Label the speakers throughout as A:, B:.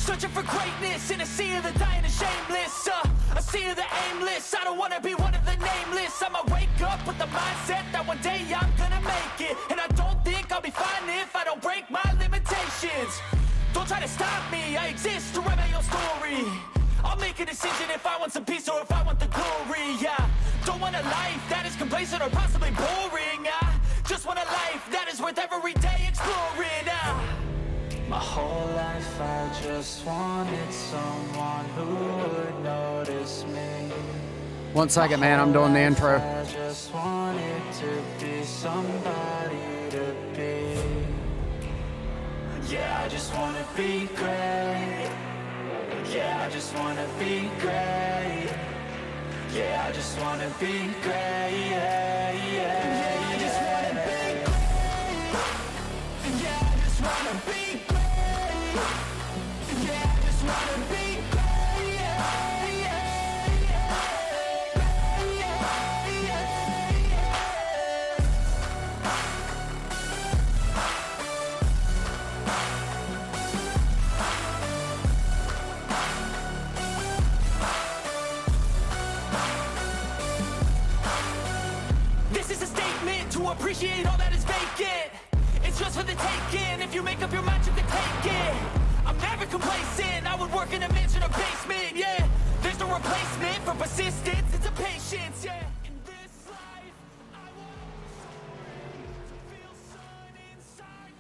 A: Searching for greatness in a sea of the dying and shameless, a sea of the aimless. I don't wanna be one of the nameless. I'ma wake up with the mindset that one day I'm gonna make it. And I don't think I'll be fine if I don't break my limitations. Don't try to stop me, I exist to write my own story. I'll make a decision if I want some peace or if I want the glory, yeah. Don't want a life that is complacent or possibly boring, I just want a life that is worth every day exploring,
B: My whole life I just wanted someone who would notice me.
C: 1 second, man, I'm doing the intro.
B: I just wanted to be somebody to be. Yeah, I just wanna be great. Yeah, I just wanna be great. Yeah, I just wanna be great. Yeah, yeah, I just wanna be great. Yeah, I just wanna be great. Yeah, I just wanna be great. Yeah, yeah,
A: This is a statement to appreciate all that is vacant. It's just for the taking. If you make up your mind, you can take it. I'm never complacent. I would work in a mansion or basement, yeah. There's no replacement for persistence. It's a patience, yeah. In this life, I want to feel sun inside.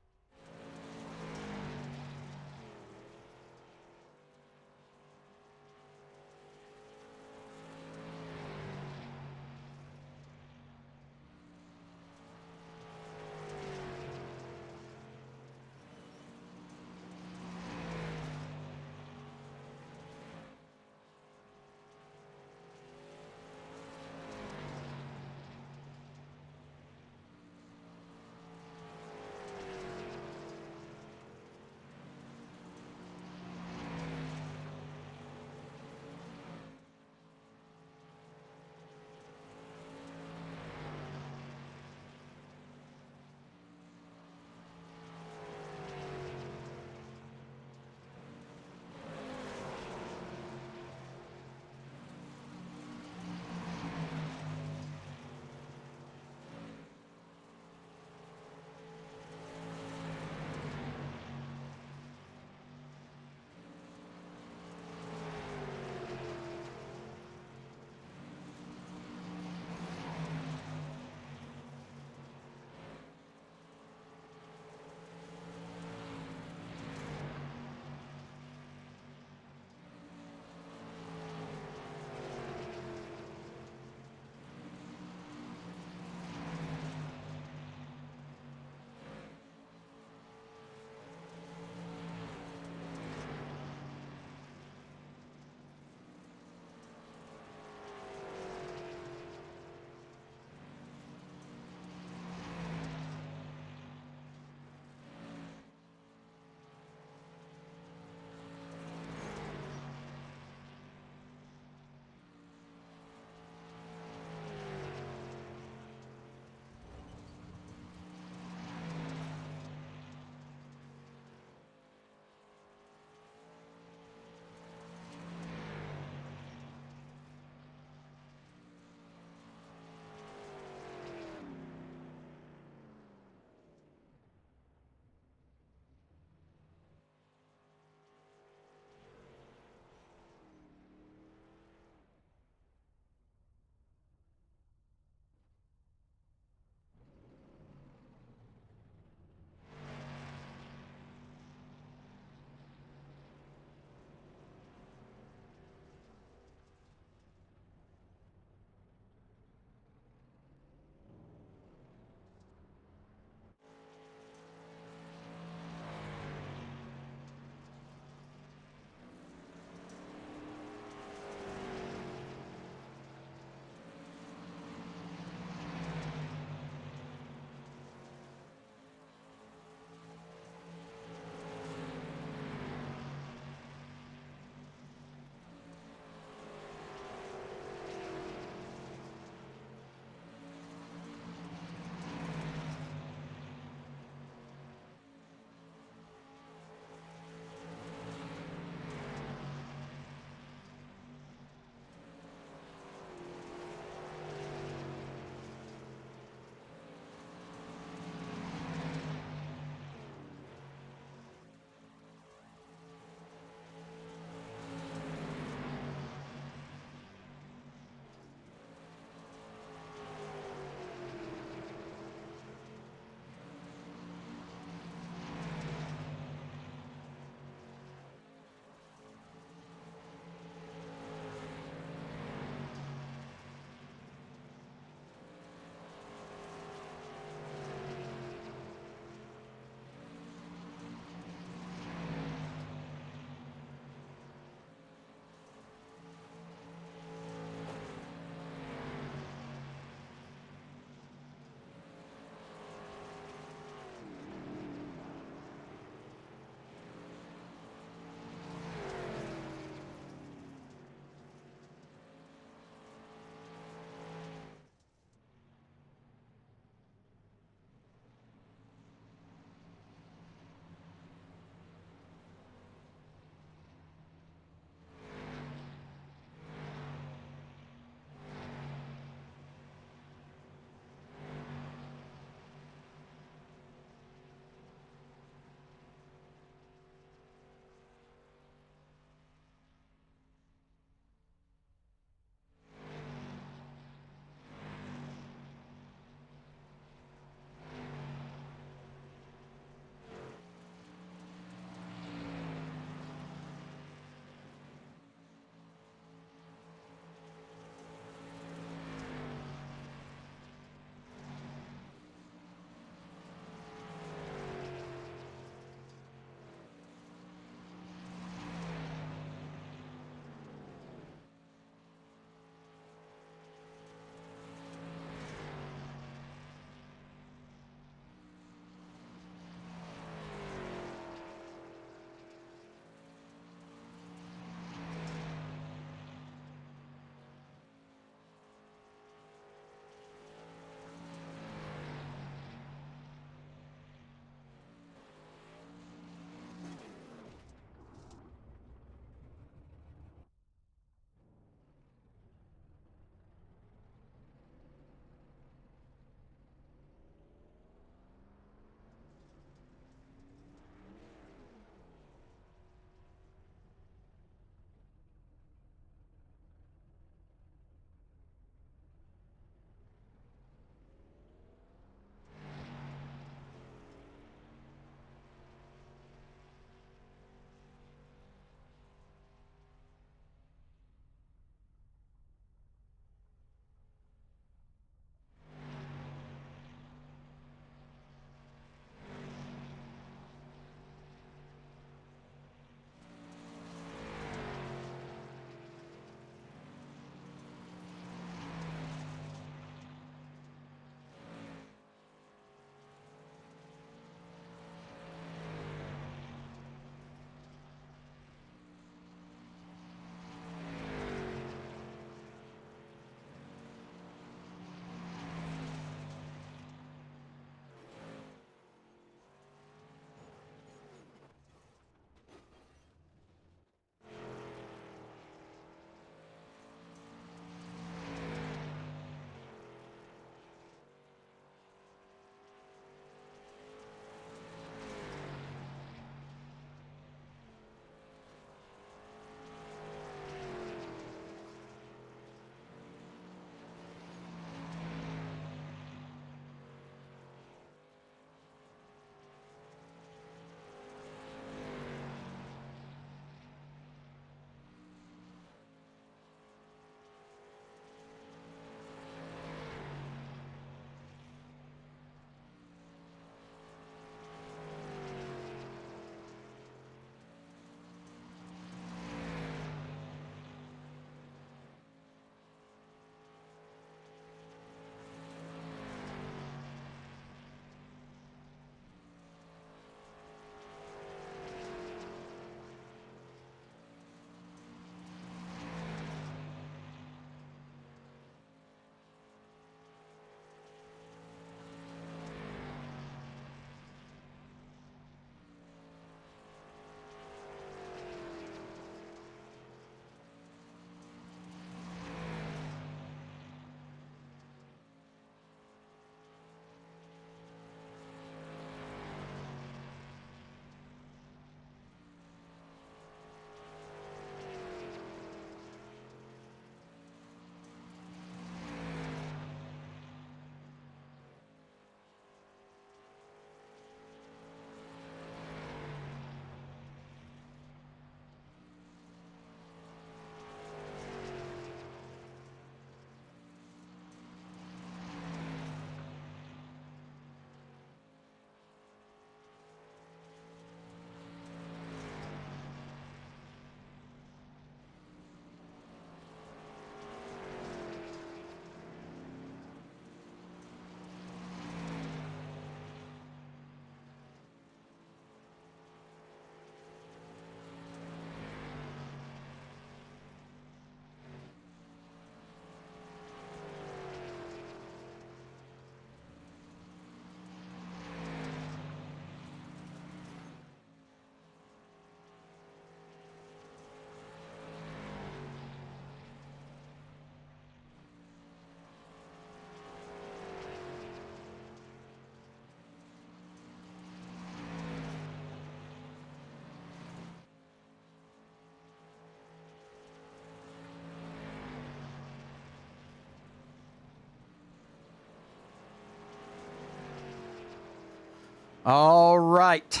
C: All right.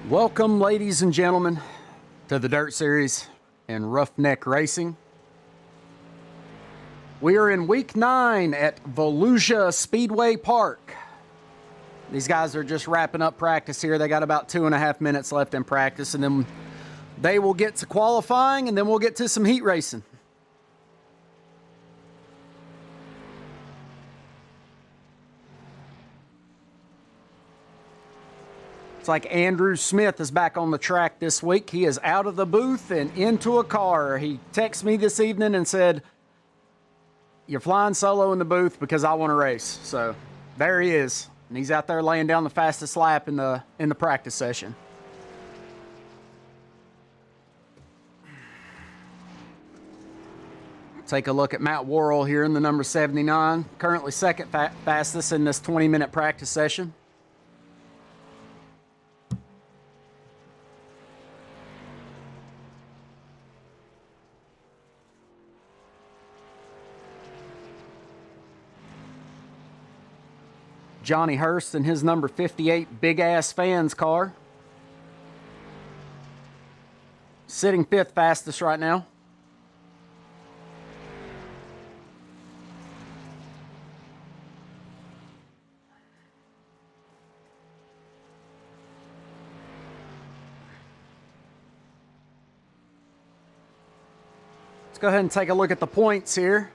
C: Welcome, ladies and gentlemen, to the Dirt Series in Ruff-Neck Racing. We are in week 9 at Volusia Speedway Park. These guys are just wrapping up practice here. They got about 2.5 minutes left in practice, and then they will get to qualifying, and then we'll get to some heat racing. It's like Andrew Smith is back on the track this week. He is out of the booth and into a car. He texted me this evening and said, "You're flying solo in the booth because I want to race." So there he is. And he's out there laying down the fastest lap in the practice session. Take a look at Matt Worrell here in the number 79, currently second fastest in this 20-minute practice session. Johnny Hurst in his number 58 Big Ass Fans car. Sitting 5th fastest right now. Let's go ahead and take a look at the points here.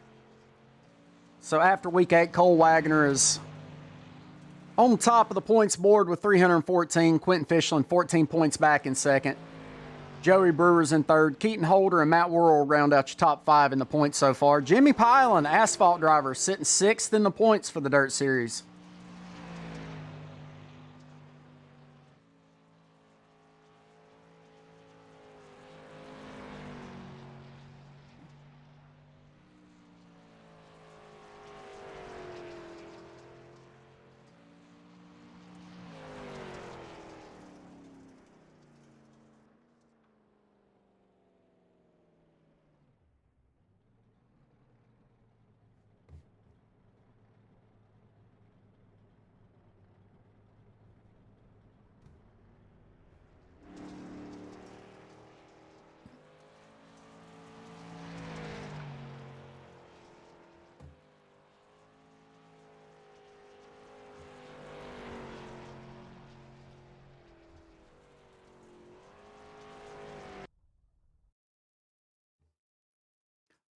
C: So after week 8, Cole Wagoner is on top of the points board with 314. Quentin Fischlin 14 points back in second. Joey Brewer's in third. Keaton Holder and Matt Worrell round out your top 5 in the points so far. Jimmy Pilen, asphalt driver, sitting 6th in the points for the Dirt Series.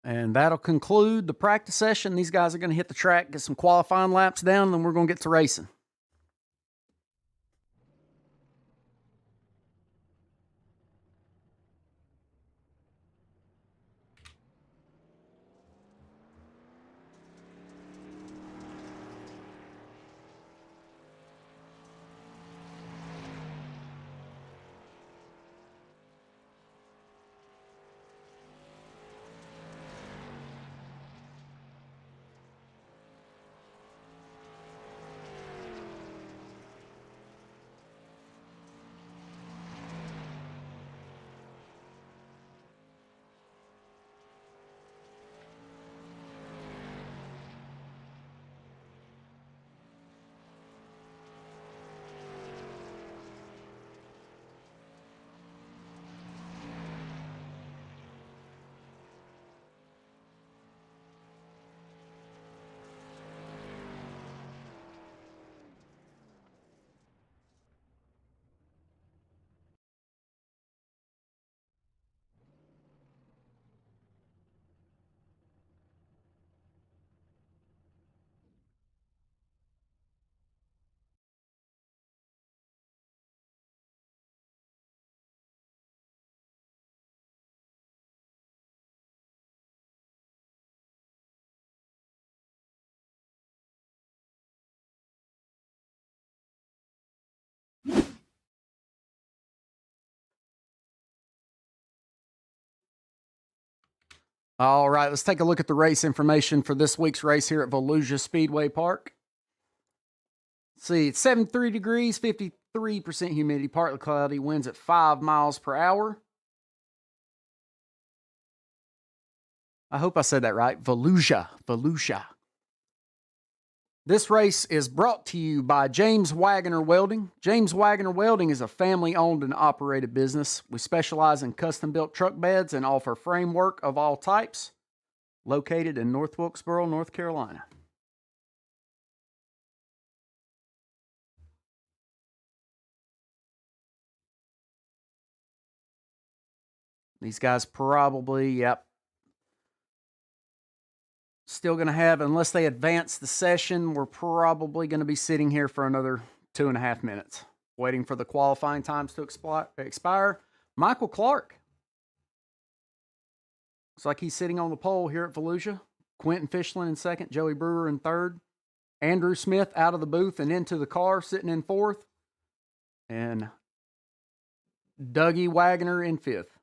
C: And that'll conclude the practice session. These guys are going to hit the track, get some qualifying laps down, and then we're going to get to racing. All right, let's take a look at the race information for this week's race here at Volusia Speedway Park. Let's see, it's 73 degrees, 53% humidity, partly cloudy, winds at 5 miles per hour. I hope I said that right. Volusia. This race is brought to you by James Wagoner Welding. James Wagoner Welding is a family-owned and operated business. We specialize in custom-built truck beds and offer framework of all types. Located in North Wilkesboro, North Carolina. These guys probably, yep. Still going to have, unless they advance the session, we're probably going to be sitting here for another 2.5 minutes, waiting for the qualifying times to expire. Michael Clark. Looks like he's sitting on the pole here at Volusia. Quentin Fischlin in second, Joey Brewer in third. Andrew Smith out of the booth and into the car, sitting in fourth. And Dougie Wagoner in fifth.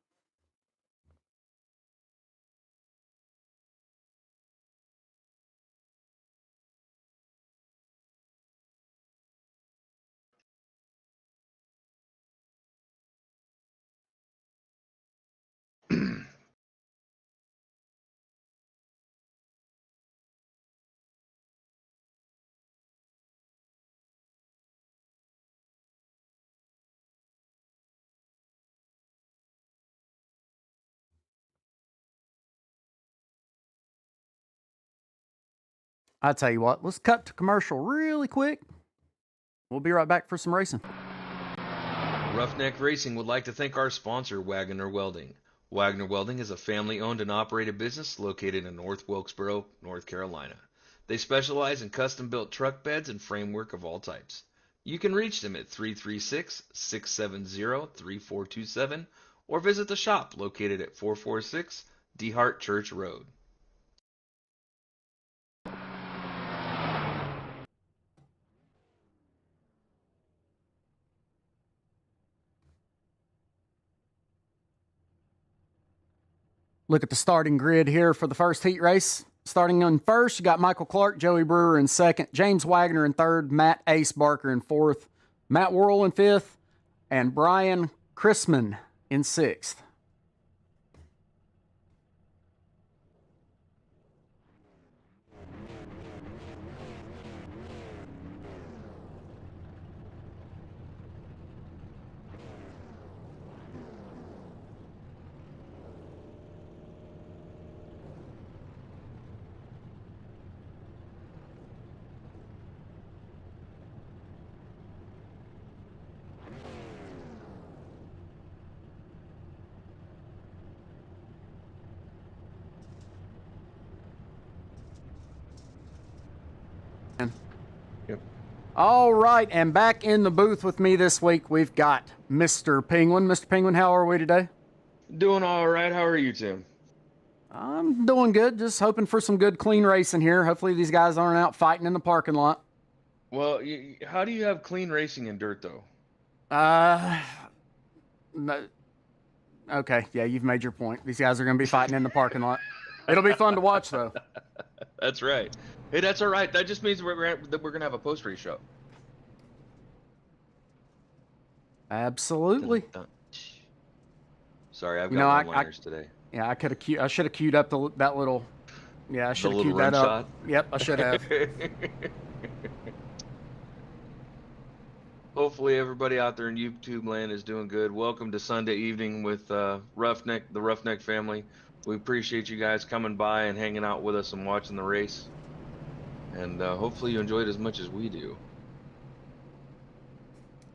C: I tell you what, let's cut to commercial really quick. We'll be right back for some racing.
D: Ruff-Neck Racing would like to thank our sponsor, Wagoner Welding. Wagoner Welding is a family-owned and operated business located in North Wilkesboro, North Carolina. They specialize in custom-built truck beds and framework of all types. You can reach them at 336-670-3427 or visit the shop located at 446 DeHart Church Road.
C: Look at the starting grid here for the first heat race. Starting on first, you got Michael Clark, Joey Brewer in second, James Wagoner in third, Matt Ace Barker in fourth, Matt Worrell in fifth, and Brian Chrisman in sixth.
D: Yep.
C: All right, and back in the booth with me this week, we've got Mr. Penguin. Mr. Penguin, how are we today?
D: Doing all right. How are you, Tim?
C: I'm doing good. Just hoping for some good, clean racing here. Hopefully these guys aren't out fighting in the parking lot.
D: Well, how do you have clean racing in dirt, though?
C: No. Okay, yeah, you've made your point. These guys are going to be fighting in the parking lot. It'll be fun to watch, though.
D: That's right. Hey, that's all right. That just means we're gonna have a post-race show.
C: Absolutely.
D: Dun, dun. Sorry, I've got one-liners today.
C: Yeah, I should have queued up that little. Yeah, I should have queued that
D: shot?
C: up. Yep, I should have.
D: Hopefully everybody out there in YouTube land is doing good. Welcome to Sunday evening with the Ruff-Neck family. We appreciate you guys coming by and hanging out with us and watching the race. And hopefully you enjoyed it as much as we do.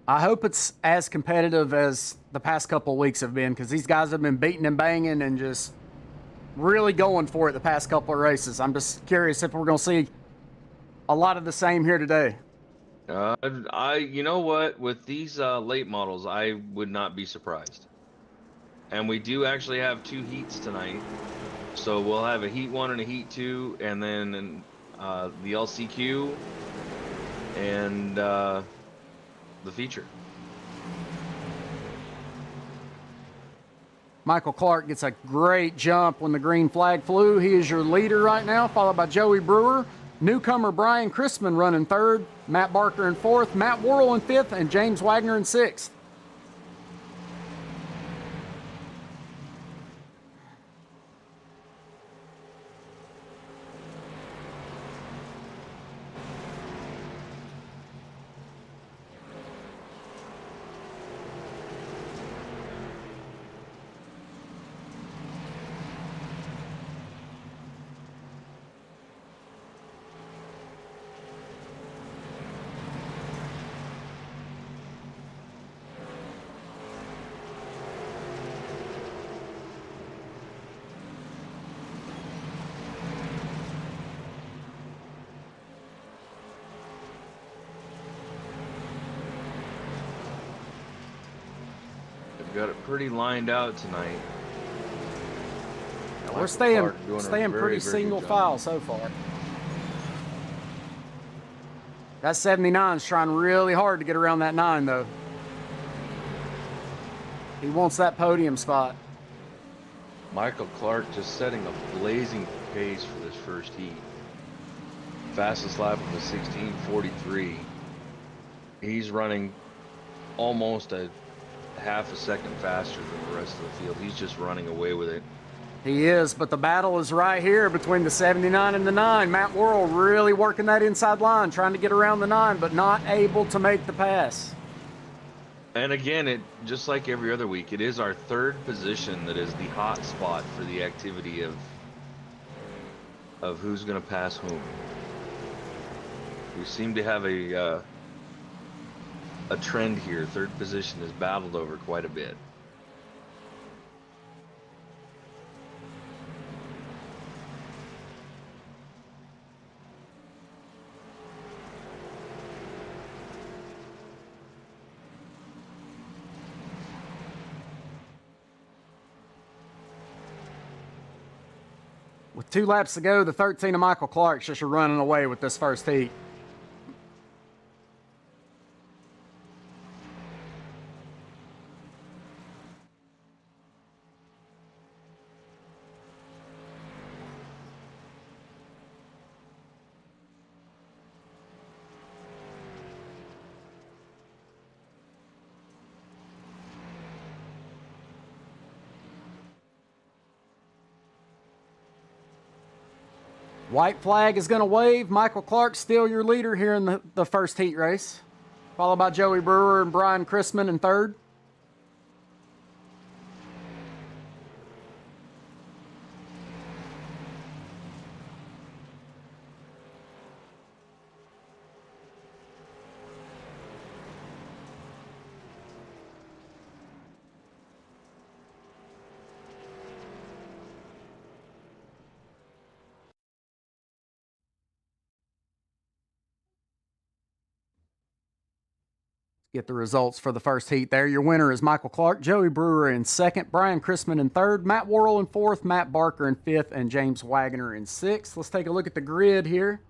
C: I hope it's as competitive as the past couple of weeks have been, because these guys have been beating and banging and just really going for it the past couple of races. I'm just curious if we're going to see a lot of the same here today.
D: You know what? With these late models, I would not be surprised. And we do actually have 2 heats tonight. So we'll have a heat 1 and a heat 2, and then the LCQ and the feature.
C: Michael Clark gets a great jump when the green flag flew. He is your leader right now, followed by Joey Brewer. Newcomer Brian Chrisman running third, Matt Barker in fourth, Matt Worrell in fifth, and James Wagoner in sixth.
D: got it pretty lined out tonight.
C: We're
D: Michael
C: staying
D: Clark doing a
C: pretty
D: very, very
C: single
D: good job.
C: file so far. That 79's trying really hard to get around that 9, though. He wants that podium spot.
D: Michael Clark just setting a blazing pace for this first heat. Fastest lap of the 16:43. He's running almost a half a second faster than the rest of the field. He's just running away with it.
C: He is, but the battle is right here between the 79 and the 9. Matt Worrell really working that inside line, trying to get around the 9, but not able to make the pass.
D: And again, it just like every other week, it is our third position that is the hot spot for the activity of who's going to pass whom. We seem to have a trend here. Third position is battled over quite a bit.
C: With 2 laps to go, the 13 of Michael Clark's just running away with this first heat. White flag is going to wave. Michael Clark still your leader here in the first heat race, followed by Joey Brewer and Brian Chrisman in third. Get the results for the first heat there. Your winner is Michael Clark, Joey Brewer in second, Brian Chrisman in third, Matt Worrell in fourth, Matt Barker in fifth, and James Wagoner in sixth. Let's take a look at the grid here.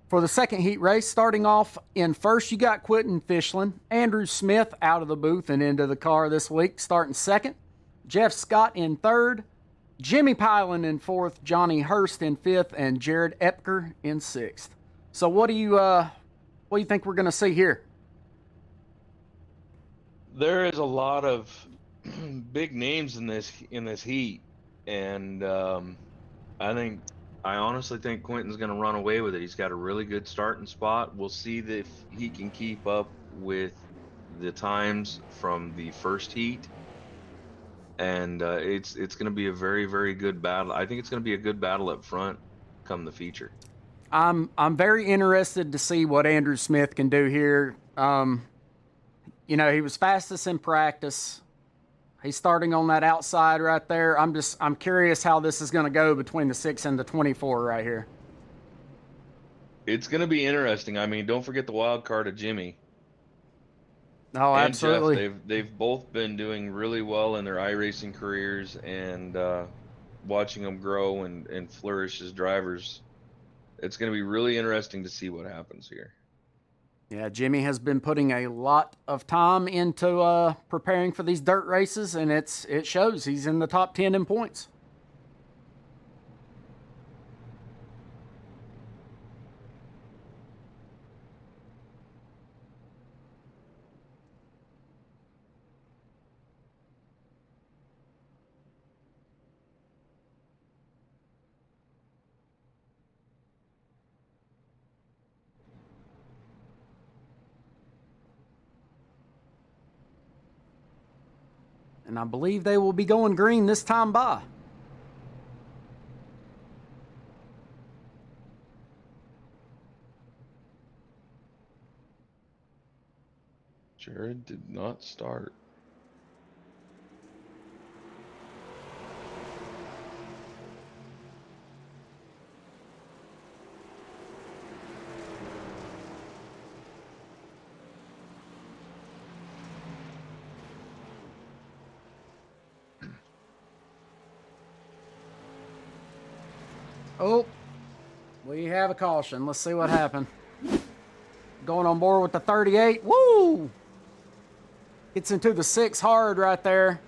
C: For the second heat race, starting off in first, you got Quentin Fischlin. Andrew Smith out of the booth and into the car this week, starting second. Jeff Scott in third, Jimmy Pilen in fourth, Johnny Hurst in fifth, and Jared Epker in sixth. So what do you think we're going to see here?
D: There is a lot of big names in this heat, and I honestly think Quentin's going to run away with it. He's got a really good starting spot. We'll see if he can keep up with the times from the first heat, and it's going to be a very, very good battle. I think it's going to be a good battle up front come the feature.
C: I'm very interested to see what Andrew Smith can do here. You know, he was fastest in practice. He's starting on that outside right there. I'm curious how this is going to go between the 6 and the 24 right here.
D: It's going to be interesting. I mean, don't forget the wild card of Jimmy.
C: Oh,
D: And
C: absolutely.
D: Jeff, they've both been doing really well in their iRacing careers, and watching them grow and flourish as drivers. It's going to be really interesting to see what happens here.
C: Yeah, Jimmy has been putting a lot of time into preparing for these dirt races, and it shows. He's in the top 10 in points. And I believe they will be going green this time by.
D: Jared did not start.
C: Oh, we have a caution. Let's see what happened. Going on board with the 38. Woo! Gets into the 6 hard right there.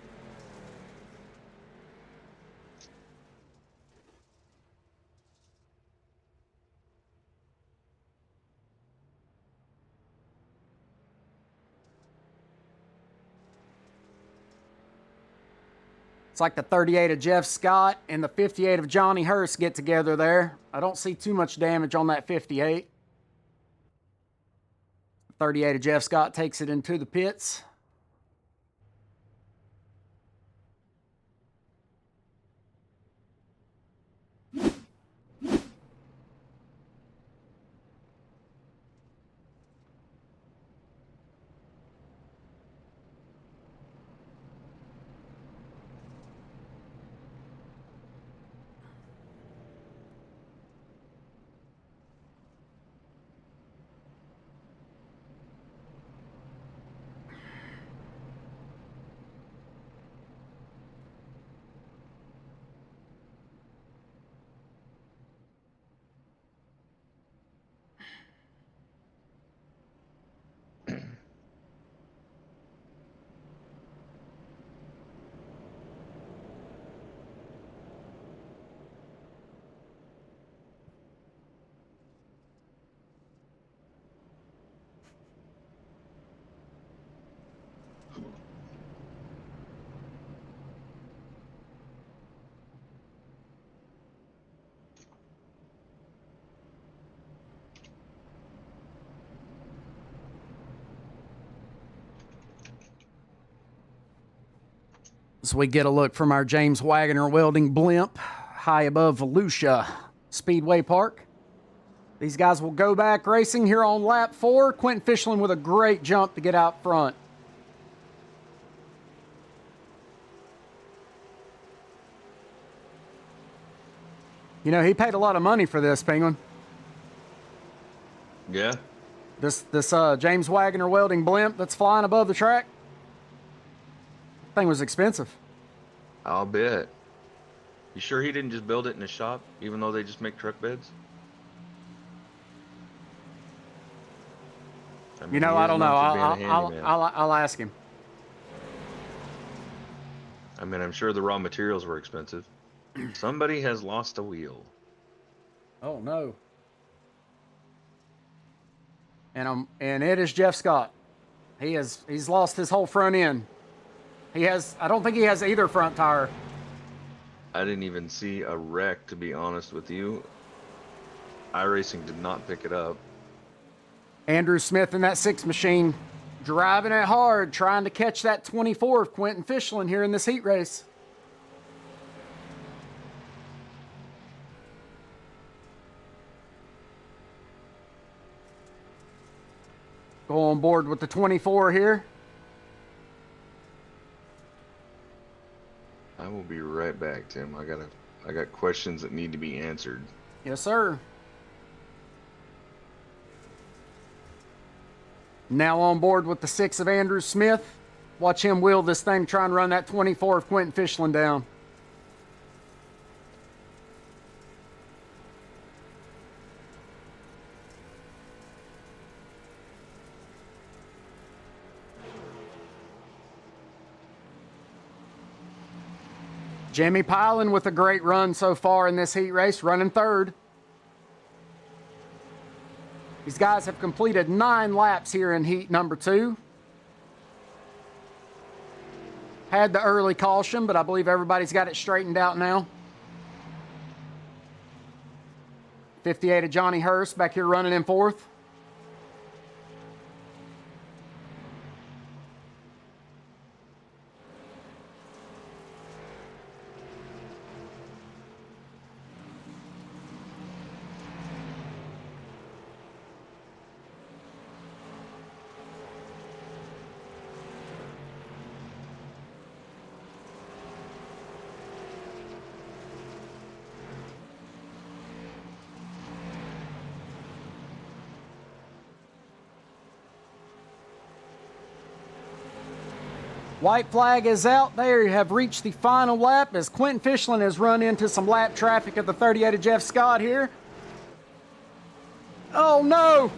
C: It's like the 38 of Jeff Scott and the 58 of Johnny Hurst get together there. I don't see too much damage on that 58. 38 of Jeff Scott takes it into the pits. As we get a look from our James Wagoner welding blimp high above Volusia Speedway Park. These guys will go back racing here on lap 4. Quentin Fishland with a great jump to get out front. You know, he paid a lot of money for this, Penguin.
D: Yeah.
C: This James Wagoner welding blimp that's flying above the track. Thing was expensive.
D: I'll bet. You sure he didn't just build it in his shop, even though they just make truck beds? I mean,
C: You know,
D: he
C: I
D: is
C: don't know.
D: known for being a handyman.
C: I'll ask him.
D: I mean, I'm sure the raw materials were expensive. Somebody has lost a wheel.
C: Oh no. And it is Jeff Scott. He's lost his whole front end. I don't think he has either front tire.
D: I didn't even see a wreck, to be honest with you. iRacing did not pick it up.
C: Andrew Smith in that 6 machine driving it hard, trying to catch that 24 of Quentin Fishland here in this heat race. Go on board with the 24 here.
D: I will be right back, Tim. I got questions that need to be answered.
C: Yes, sir. Now on board with the 6 of Andrew Smith. Watch him wheel this thing, try and run that 24 of Quentin Fishland down. Jimmy Pilen with a great run so far in this heat race, running 3rd. These guys have completed 9 laps here in heat number 2. Had the early caution, but I believe everybody's got it straightened out now. 58 of Johnny Hurst back here running in 4th. White flag is out. They have reached the final lap as Quentin Fishland has run into some lap traffic of the 38 of Jeff Scott here. Oh no!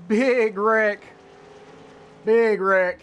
C: Big wreck. Big wreck.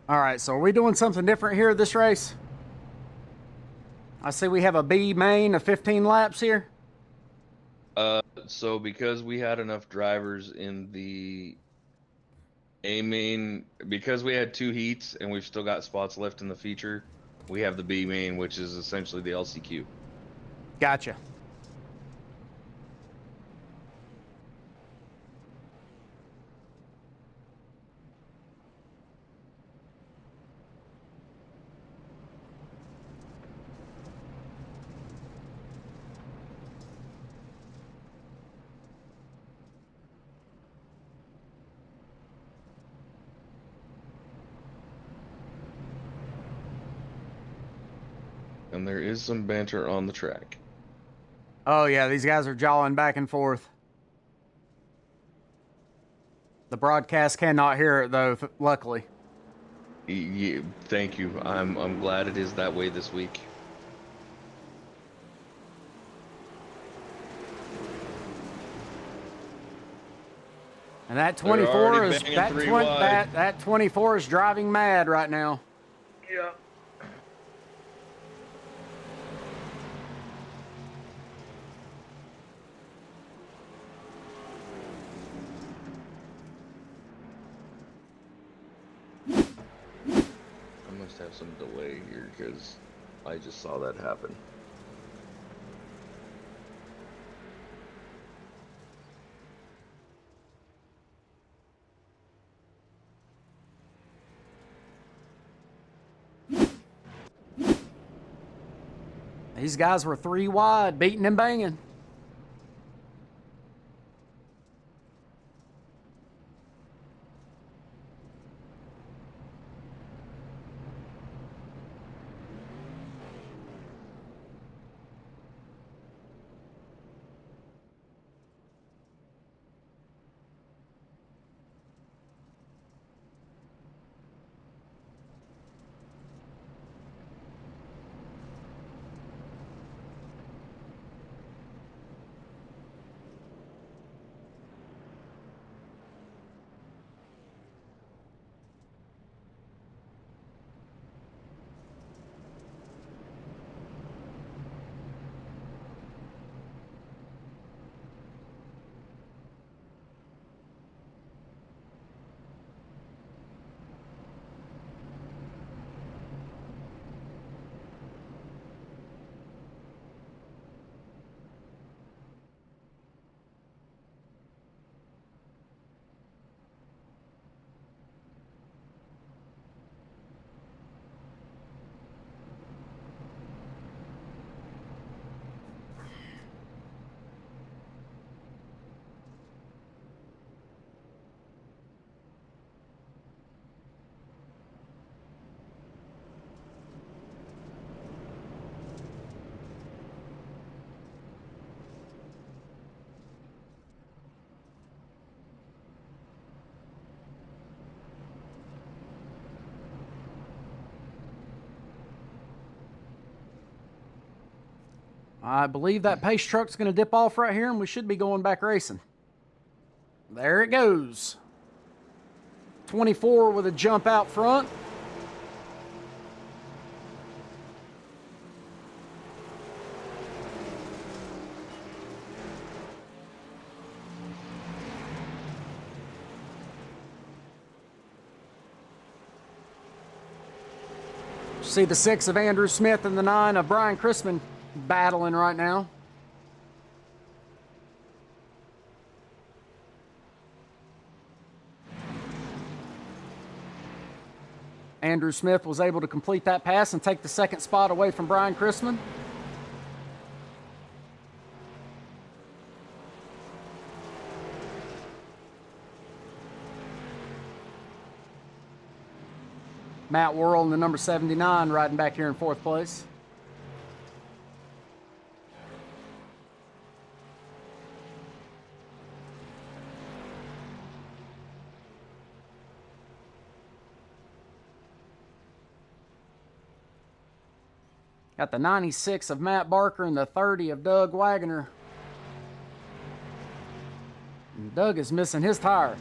C: All right, so are we doing something different here this race? I see we have a B main of 15 laps here.
D: So because we had enough drivers in the A main, because we had 2 heats and we've still got spots left in the feature, we have the B main, which is essentially the LCQ.
C: Gotcha.
D: And there is some banter on the track.
C: Oh yeah, these guys are jawing back and forth. The broadcast cannot hear it though, luckily.
D: Yeah, thank you. I'm glad it is that way this week.
C: And that
D: They're
C: 24
D: already
C: is
D: banging 3 wide.
C: that 24 is driving mad right now.
D: Yeah. I must have some delay here because I just saw that happen.
C: These guys were 3 wide, beating and banging. I believe that pace truck's going to dip off right here, and we should be going back racing. There it goes. 24 with a jump out front. See the 6 of Andrew Smith and the 9 of Brian Chrisman battling right now. Andrew Smith was able to complete that pass and take the second spot away from Brian Chrisman. Matt Worrell in the number 79 riding back here in 4th place. Got the 96 of Matt Barker and the 30 of Doug Wagoner. And Doug is missing his tire.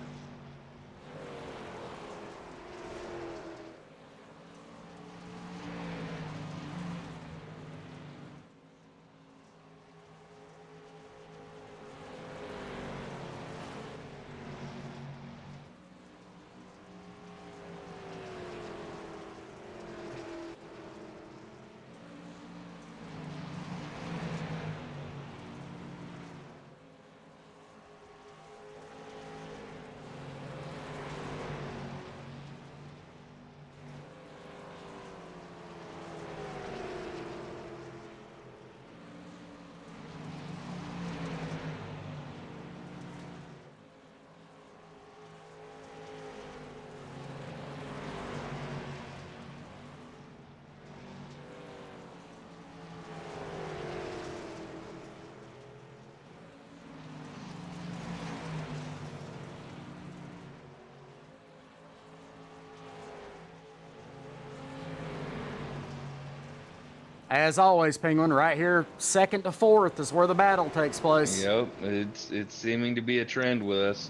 C: As always, Penguin, right here, 2nd to 4th is where the battle takes place.
D: Yep, it's seeming to be a trend with us.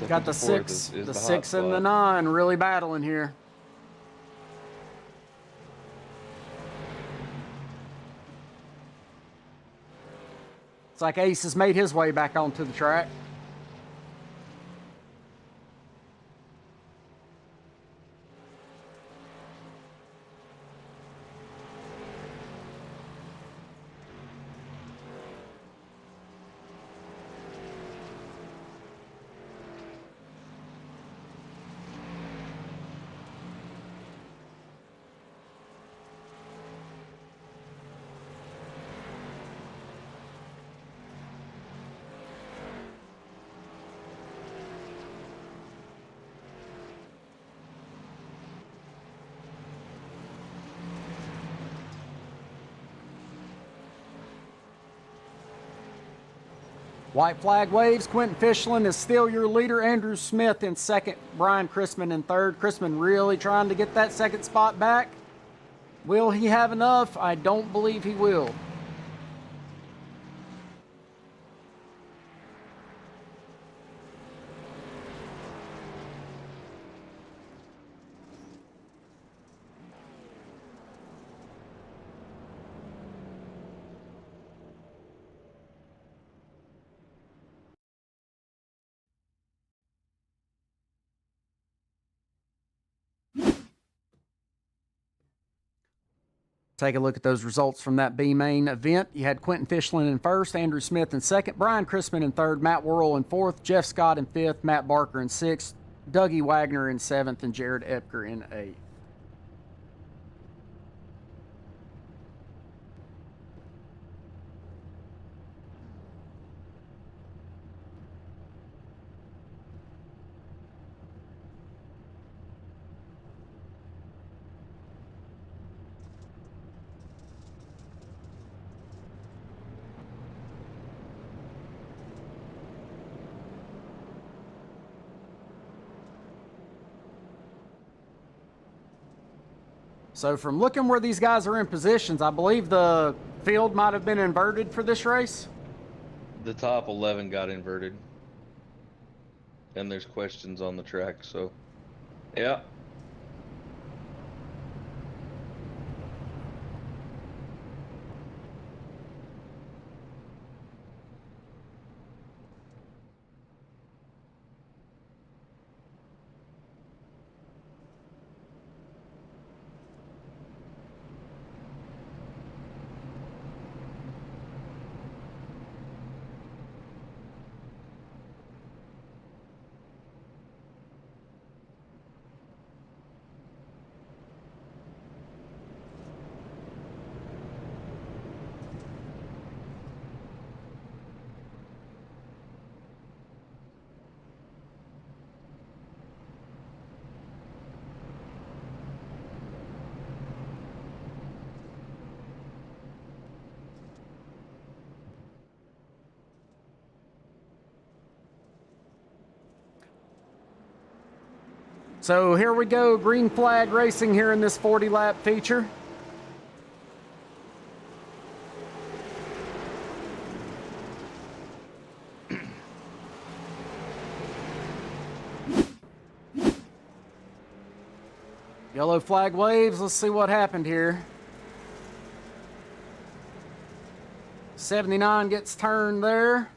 C: Got the 6, the 6 and the 9 really battling here. It's like Ace has made his way back onto the track. White flag waves. Quentin Fischlin is still your leader. Andrew Smith in 2nd. Brian Chrisman in 3rd. Chrisman really trying to get that 2nd spot back. Will he have enough? I don't believe he will. Take a look at those results from that B main event. You had Quentin Fischlin in 1st, Andrew Smith in 2nd, Brian Chrisman in 3rd, Matt Worrell in 4th, Jeff Scott in 5th, Matt Barker in 6th, Dougie Wagner in 7th, and Jared Epker in 8th. So from looking where these guys are in positions, I believe the Field might have been inverted for this race.
D: The top 11 got inverted. And there's questions on the track, so yeah.
C: So here we go, green flag racing here in this 40-lap feature. Yellow flag waves, let's see what happened here. 79 gets turned there.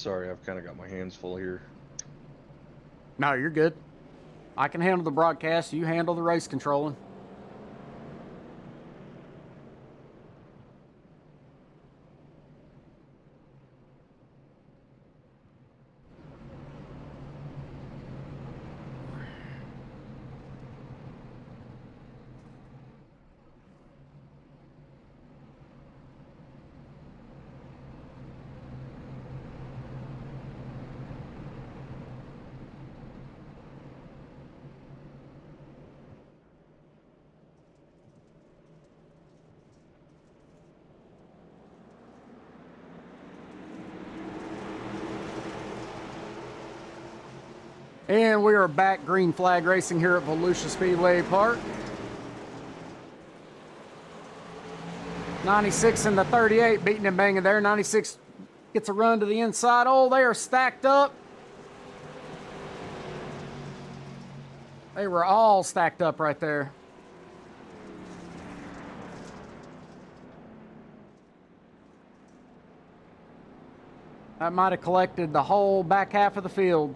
D: Sorry, I've kind of got my hands full here.
C: No, you're good. I can handle the broadcast, you handle the race controlling. And we are back green flag racing here at Volusia Speedway Park. 96 and the 38 beating and banging there. 96 gets a run to the inside. Oh, they are stacked up. They were all stacked up right there. That might have collected the whole back half of the field.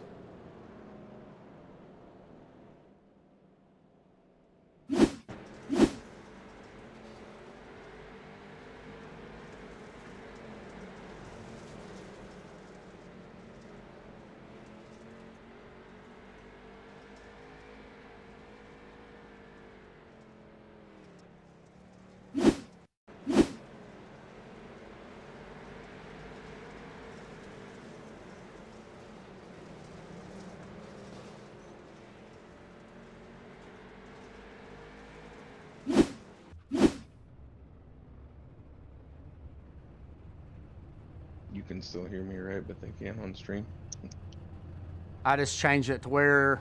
D: You can still hear me, right? But they can't on stream.
C: I just changed it to where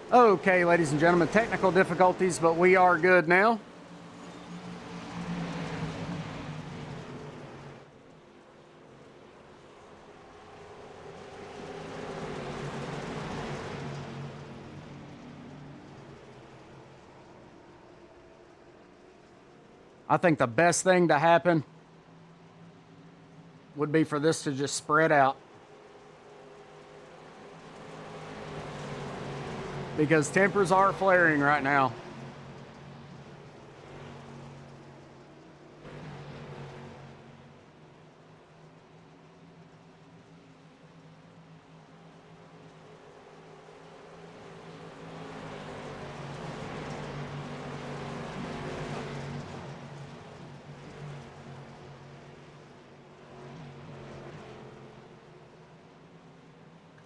C: Okay, ladies and gentlemen, technical difficulties, but we are good now. I think the best thing to happen would be for this to just spread out. Because tempers are flaring right now.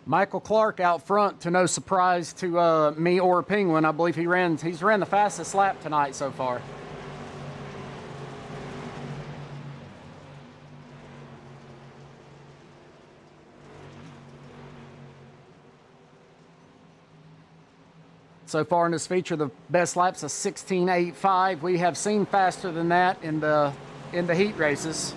C: Michael Clark out front, to no surprise to me or Penguin. I believe he's ran the fastest lap tonight so far. So far in this feature, the best lap's a 16.85. We have seen faster than that in the heat races.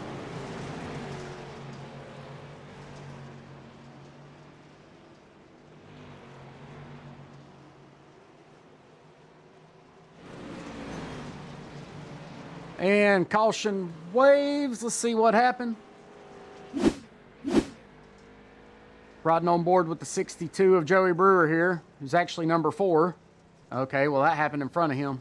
C: And caution waves. Let's see what happened. Riding on board with the 62 of Joey Brewer here, who's actually number 4. Okay, well, that happened in front of him.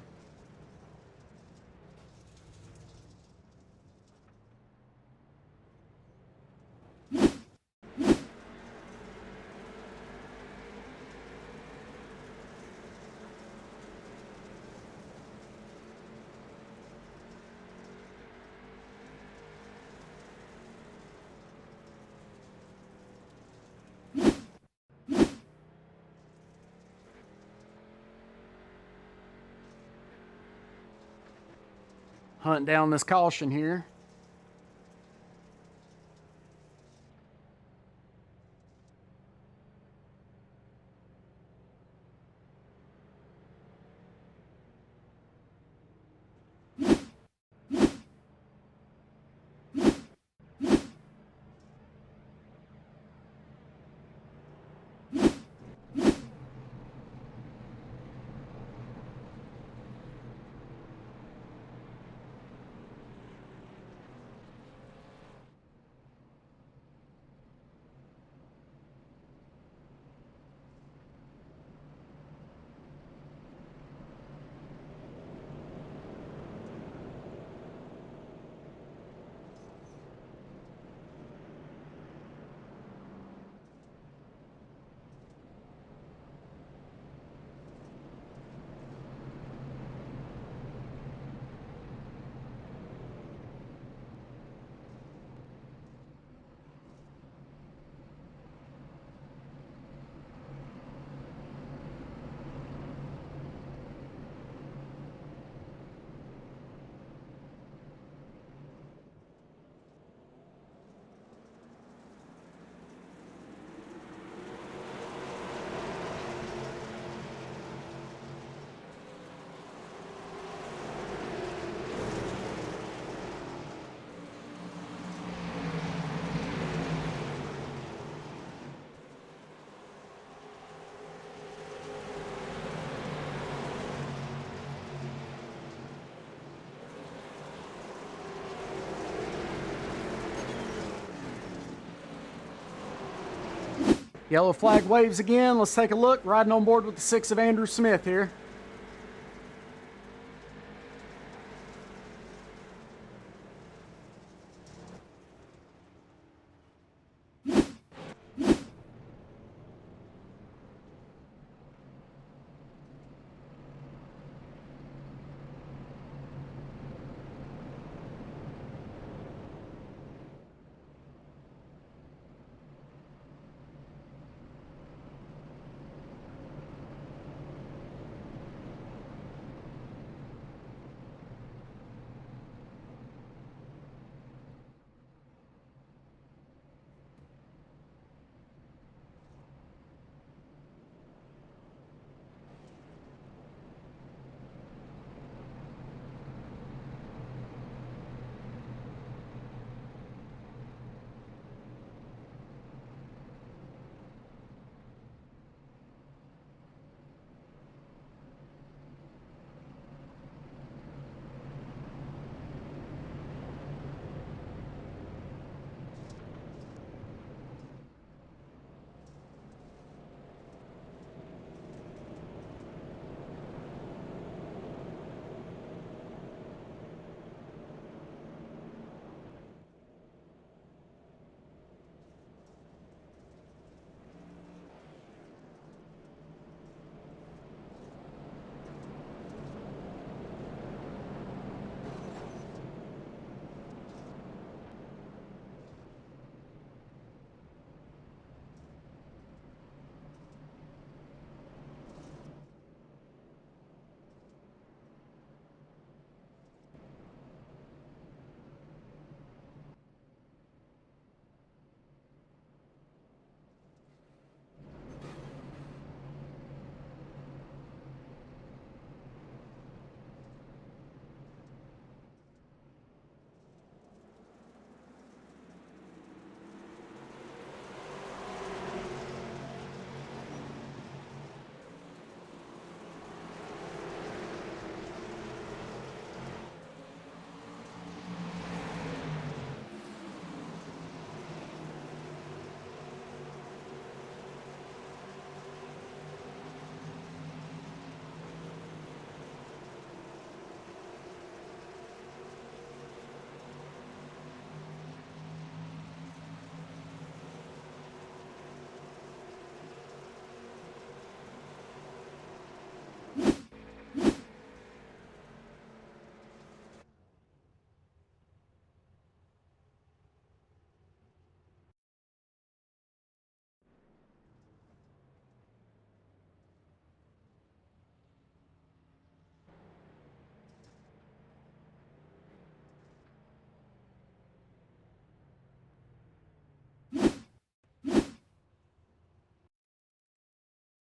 C: Hunt down this caution here. Yellow flag waves again. Let's take a look. Riding on board with the 6 of Andrew Smith here.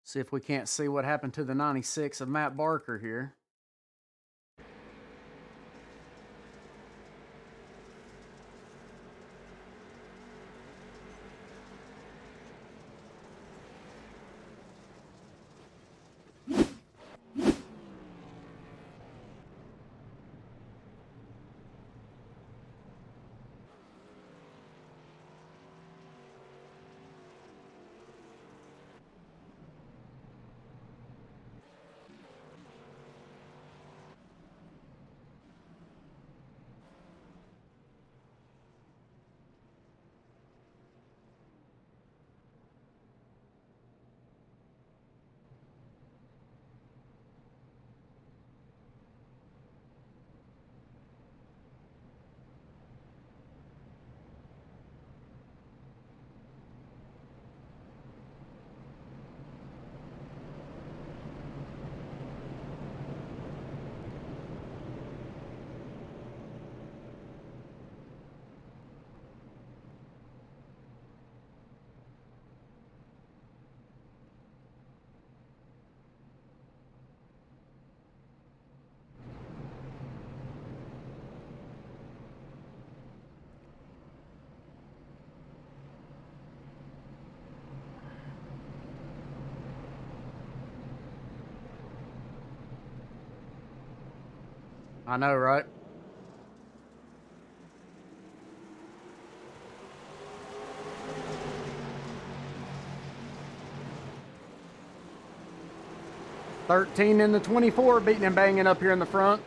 C: See if we can't see what happened to the 96 of Matt Barker here. I know, right? $13 in the 24, beating and banging up here in the front.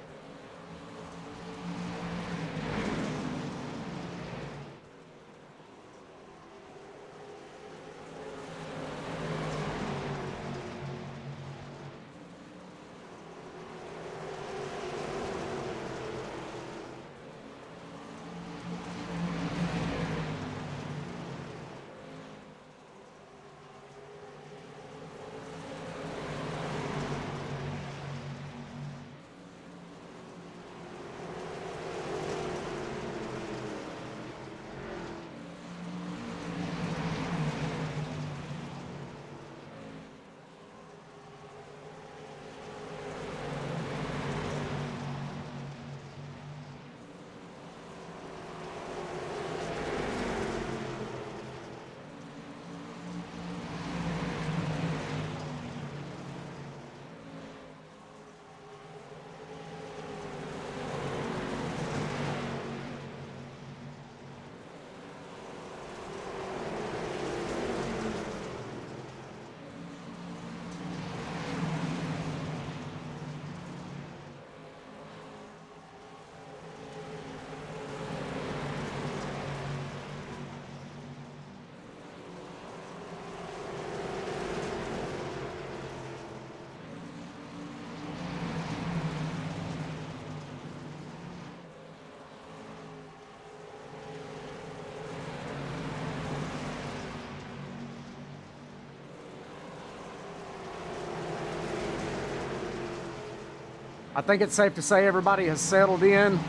C: I think it's safe to say everybody has settled in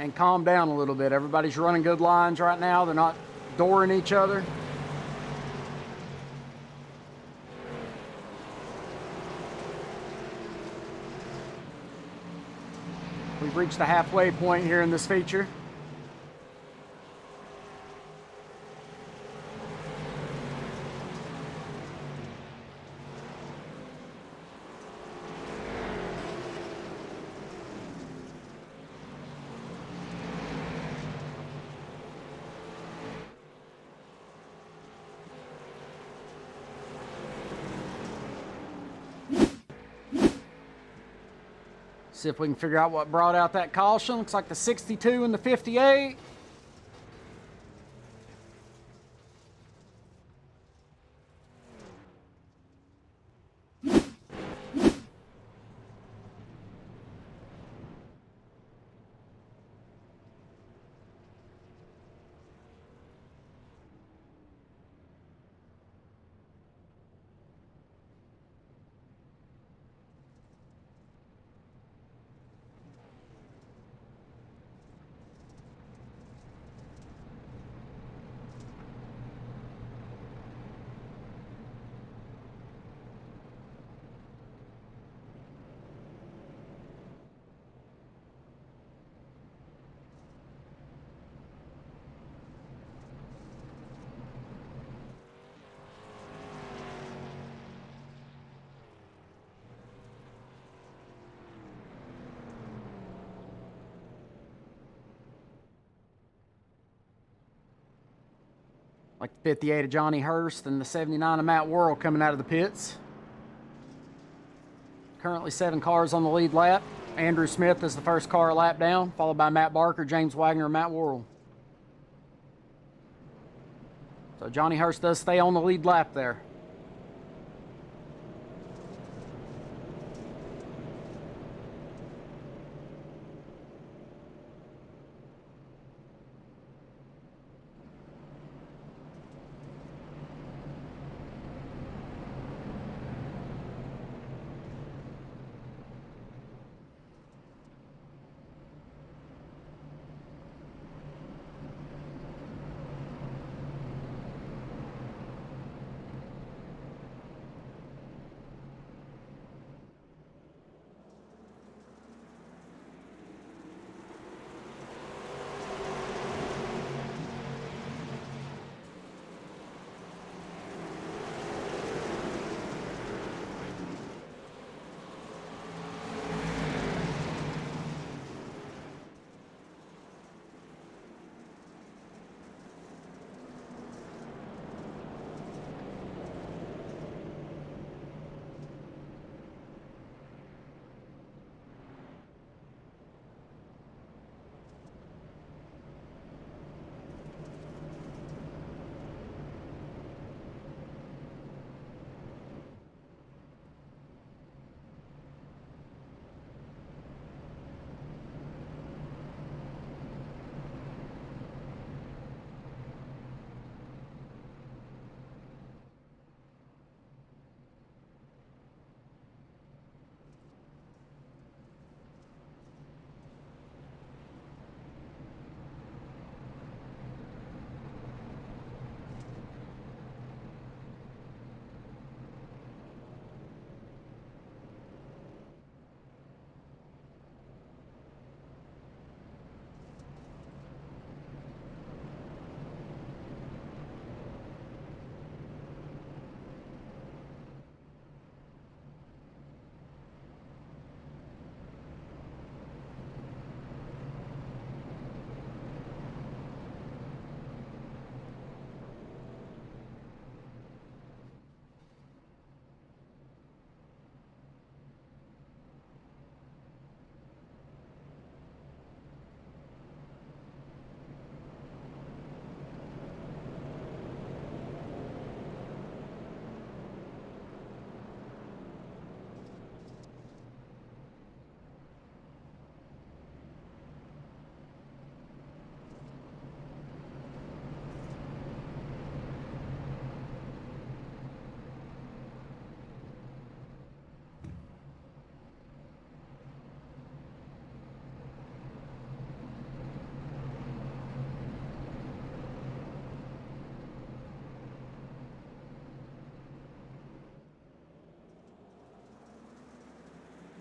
C: and calmed down a little bit. Everybody's running good lines right now. They're not dooring each other. We've reached the halfway point here in this feature. See if we can figure out what brought out that caution. Looks like the 62 and the 58. Like the 58 of Johnny Hurst and the 79 of Matt Worrell coming out of the pits. Currently 7 cars on the lead lap. Andrew Smith is the first car a lap down, followed by Matt Barker, James Wagoner, and Matt Worrell. So Johnny Hurst does stay on the lead lap there.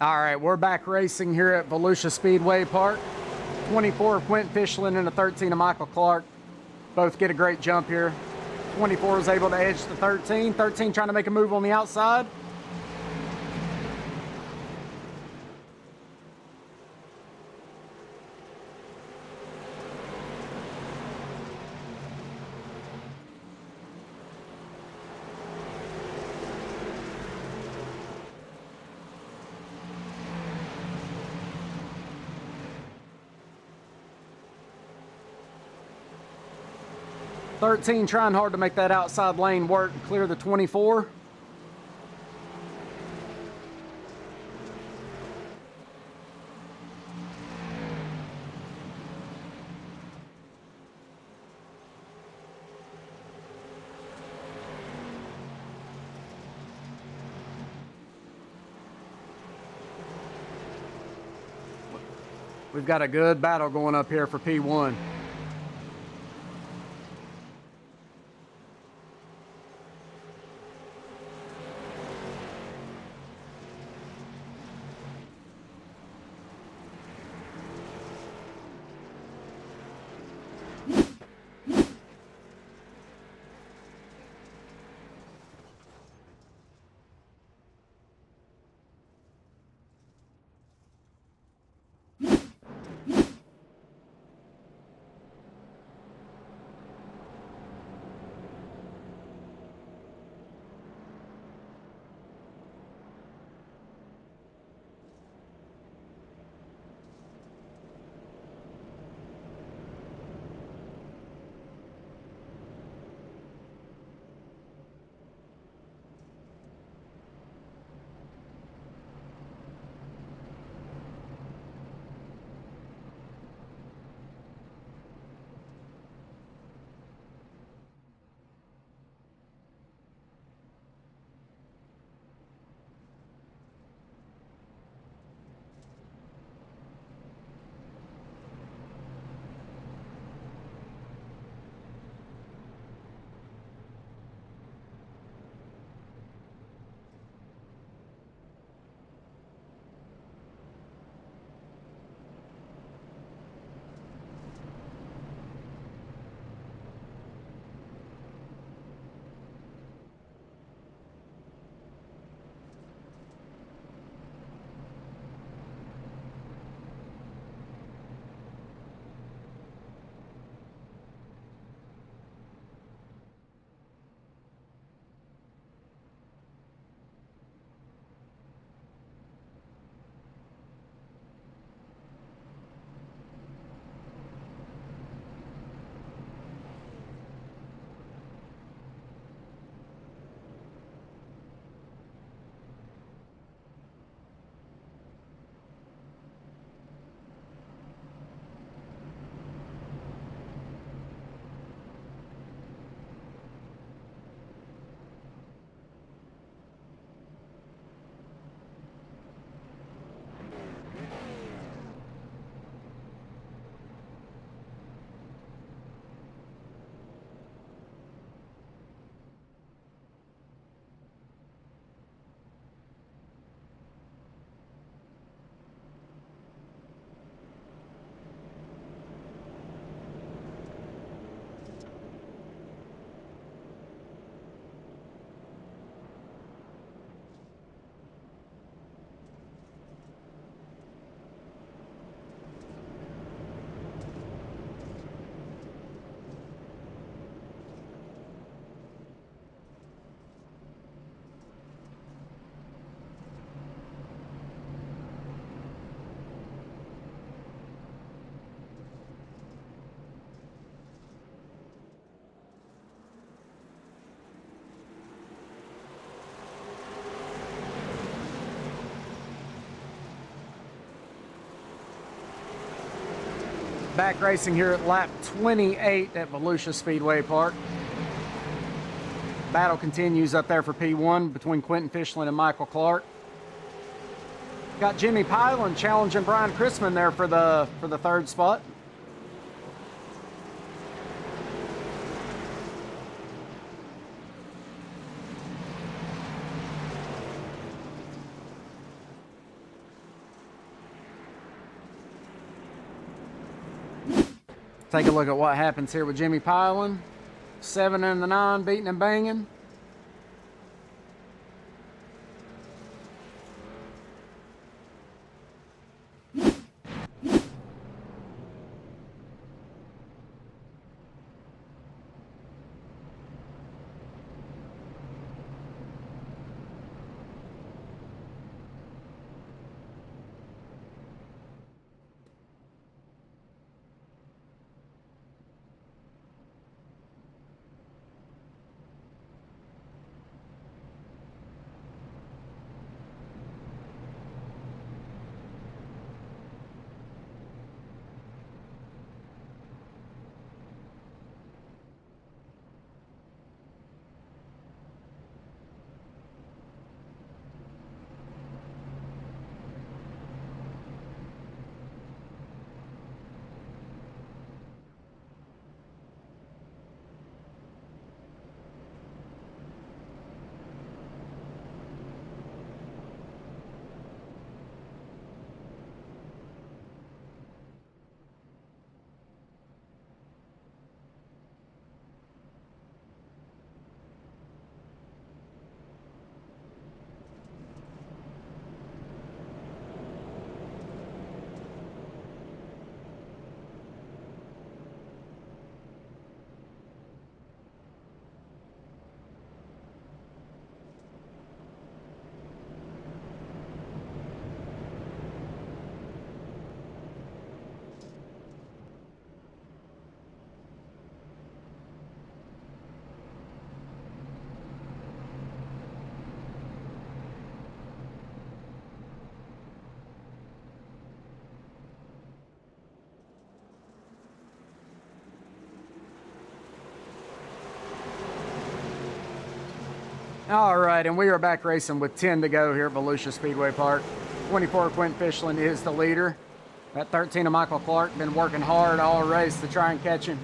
C: All right, we're back racing here at Volusia Speedway Park. 24 of Quentin Fischlin and a 13 of Michael Clark. Both get a great jump here. 24 is able to edge the 13. 13 trying to make a move on the outside. Thirteen trying hard to make that outside lane work and clear the 24. We've got a good battle going up here for P1. Back racing here at lap 28 at Volusia Speedway Park. Battle continues up there for P1 between Quentin Fishland and Michael Clark. Got Jimmy Pylan challenging Brian Chrisman there for the third spot. Take a look at what happens here with Jimmy Pylan. 7 in the 9, beating and banging. All right, and we are back racing with 10 to go here at Volusia Speedway Park. 24 Quentin Fishland is the leader. That 13 of Michael Clark been working hard all race to try and catch him.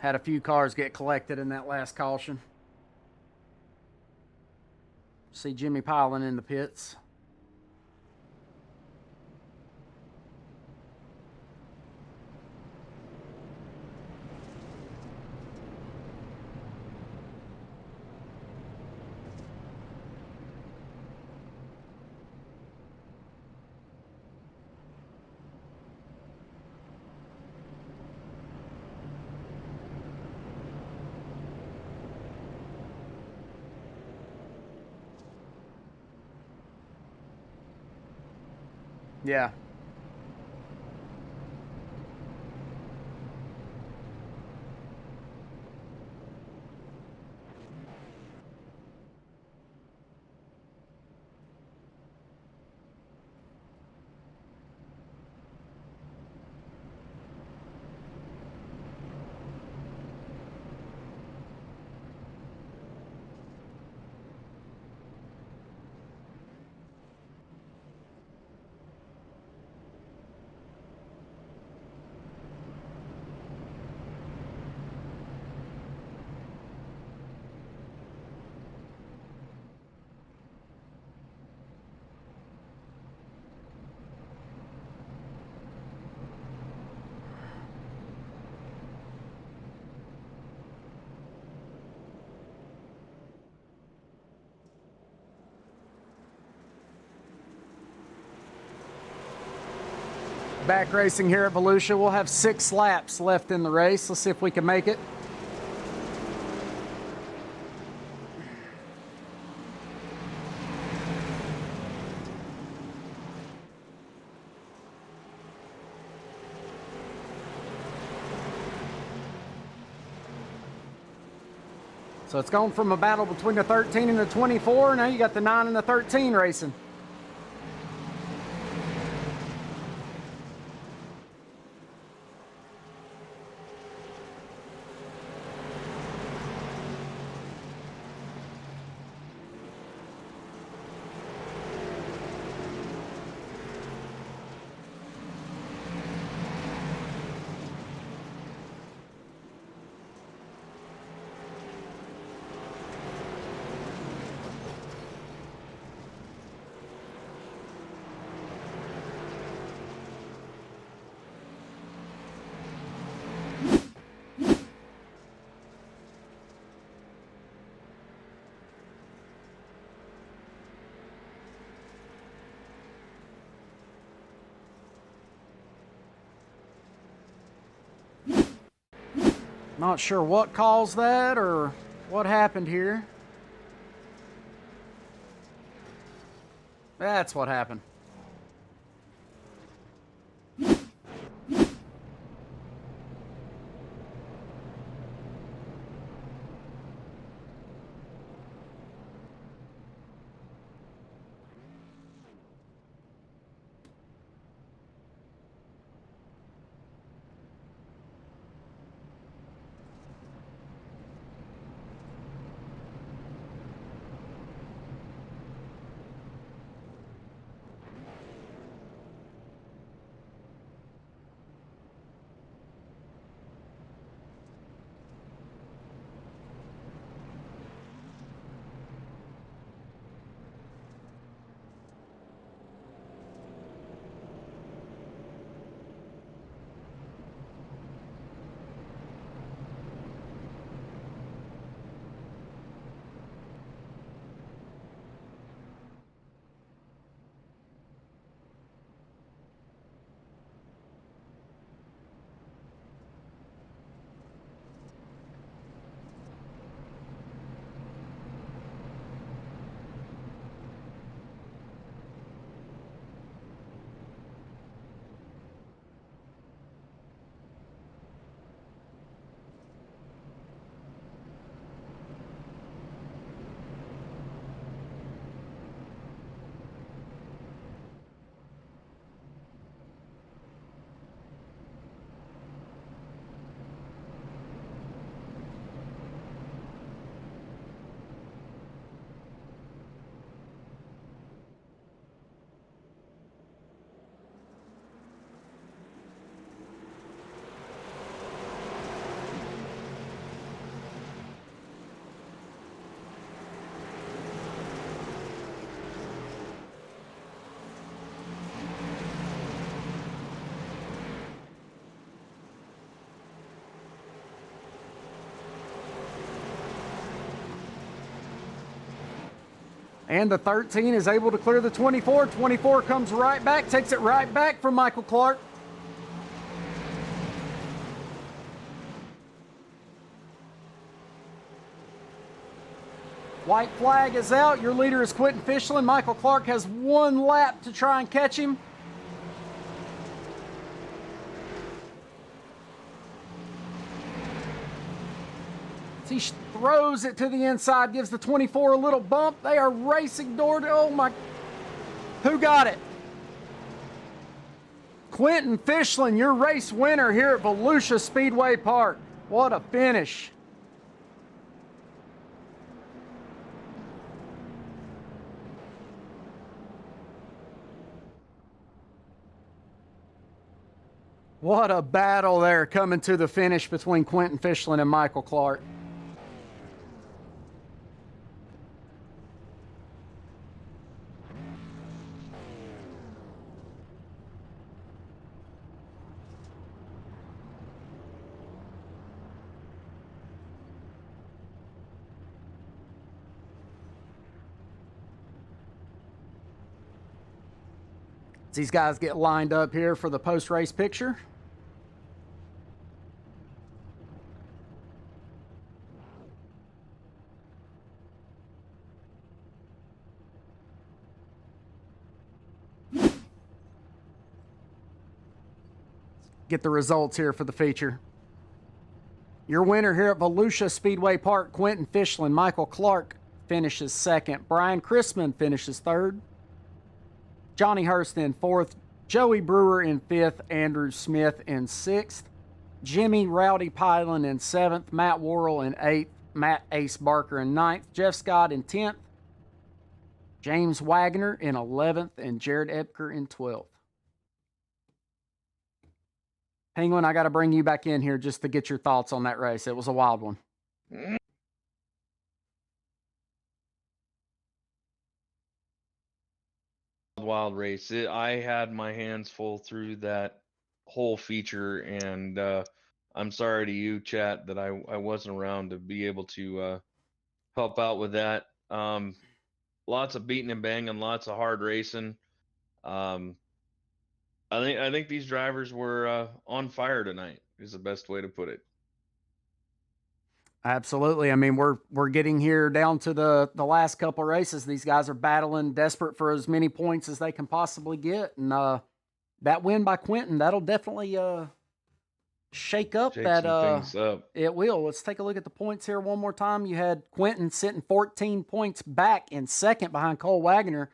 C: Had a few cars get collected in that last caution. See Jimmy piling in the pits. Yeah. Back racing here at Volusia. We'll have 6 laps left in the race. Let's see if we can make it. So it's gone from a battle between the 13 and the 24. Now you got the 9 and the 13 racing. Not sure what caused that or what happened here. That's what happened. And the 13 is able to clear the 24. 24 comes right back, takes it right back from Michael Clark. White flag is out. Your leader is Quentin Fischlin. Michael Clark has one lap to try and catch him. He throws it to the inside, gives the 24 a little bump. They are racing door to, oh my, who got it? Quentin Fischlin, your race winner here at Volusia Speedway Park. What a finish. What a battle there coming to the finish between Quentin Fischlin and Michael Clark. These guys get lined up here for the post-race picture. Get the results here for the feature. Your winner here at Volusia Speedway Park, Quentin Fischlin. Michael Clark finishes second. Brian Chrisman finishes third. Johnny Hurst in fourth. Joey Brewer in fifth. Andrew Smith in sixth. Jimmy Rowdy Pylan in seventh. Matt Worrell in eighth. Matt Ace Barker in ninth. Jeff Scott in 10th. James Wagoner in 11th. And Jared Epker in 12th. Penguin, I got to bring you back in here just to get your thoughts on that race. It was a wild one.
D: Wild race. I had my hands full through that whole feature, and I'm sorry to you, chat, that I wasn't around to be able to help out with that. Lots of beating and banging, lots of hard racing. I think these drivers were on fire tonight, is the best way to put it.
C: Absolutely. I mean, we're getting here down to the last couple races. These guys are battling, desperate for as many points as they can possibly get. And that win by Quentin, that'll definitely shake up that
D: things up.
C: It will. Let's take a look at the points here one more time. You had Quentin sitting 14 points back in second behind Cole Wagoner.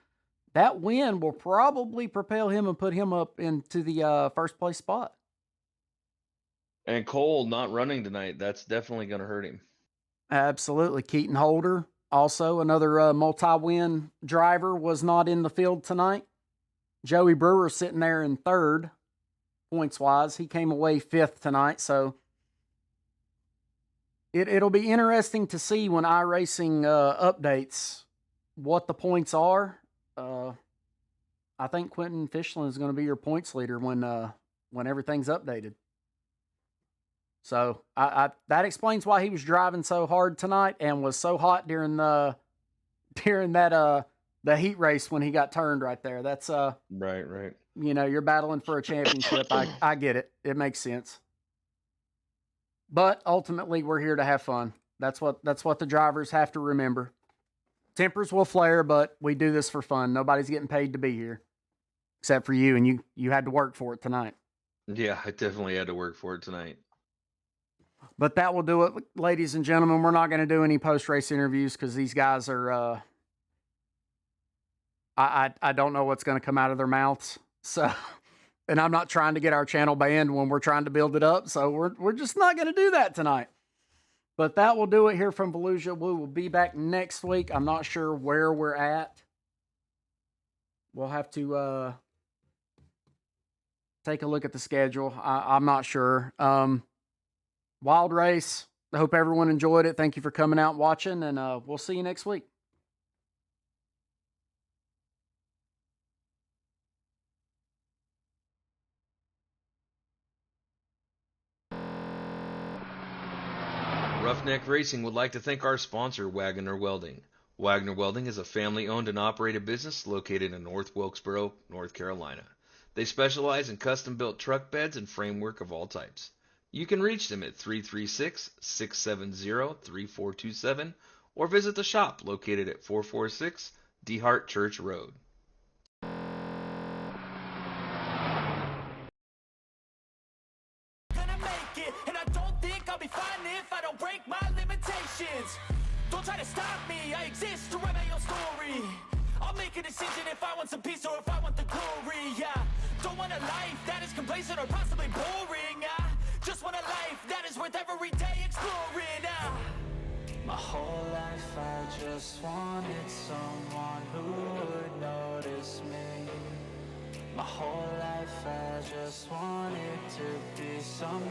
C: That win will probably propel him and put him up into the first place spot.
D: And Cole not running tonight, that's definitely going to hurt him.
C: Absolutely. Keaton Holder, also another multi-win driver, was not in the field tonight. Joey Brewer sitting there in third, points-wise. He came away fifth tonight, so it'll be interesting to see when iRacing updates what the points are. I think Quentin Fischlin is going to be your points leader when everything's updated. So that explains why he was driving so hard tonight and was so hot during that the heat race when he got turned right there. That's
D: right.
C: You know, you're battling for a championship. I get it. It makes sense. But ultimately, we're here to have fun. That's what the drivers have to remember. Tempers will flare, but we do this for fun. Nobody's getting paid to be here, except for you, and you had to work for it tonight.
D: Yeah, I definitely had to work for it tonight.
C: But that will do it, ladies and gentlemen. We're not going to do any post-race interviews because these guys are, I don't know what's going to come out of their mouths. So, and I'm not trying to get our channel banned when we're trying to build it up. So we're just not going to do that tonight. But that will do it here from Volusia. We will be back next week. I'm not sure where we're at. We'll have to take a look at the schedule. I'm not sure. Wild race. I hope everyone enjoyed it. Thank you for coming out and watching, and we'll see you next week.
D: Ruff-Neck Racing would like to thank our sponsor, Wagoner Welding. Wagoner Welding is a family-owned and operated business located in North Wilkesboro, North Carolina. They specialize in custom-built truck beds and framework of all types. You can reach them at 336-670-3427 or visit the shop located at 446 DeHart Church Road.
A: Gonna make it, and I don't think I'll be fine if I don't break my limitations. Don't try to stop me, I exist to write my own story. I'll make a decision if I want some peace or if I want the glory. Yeah, don't want a life that is complacent or possibly boring. I just want a life that is worth every day exploring.
B: My whole life I just wanted someone who would notice me. My whole life I just wanted to be some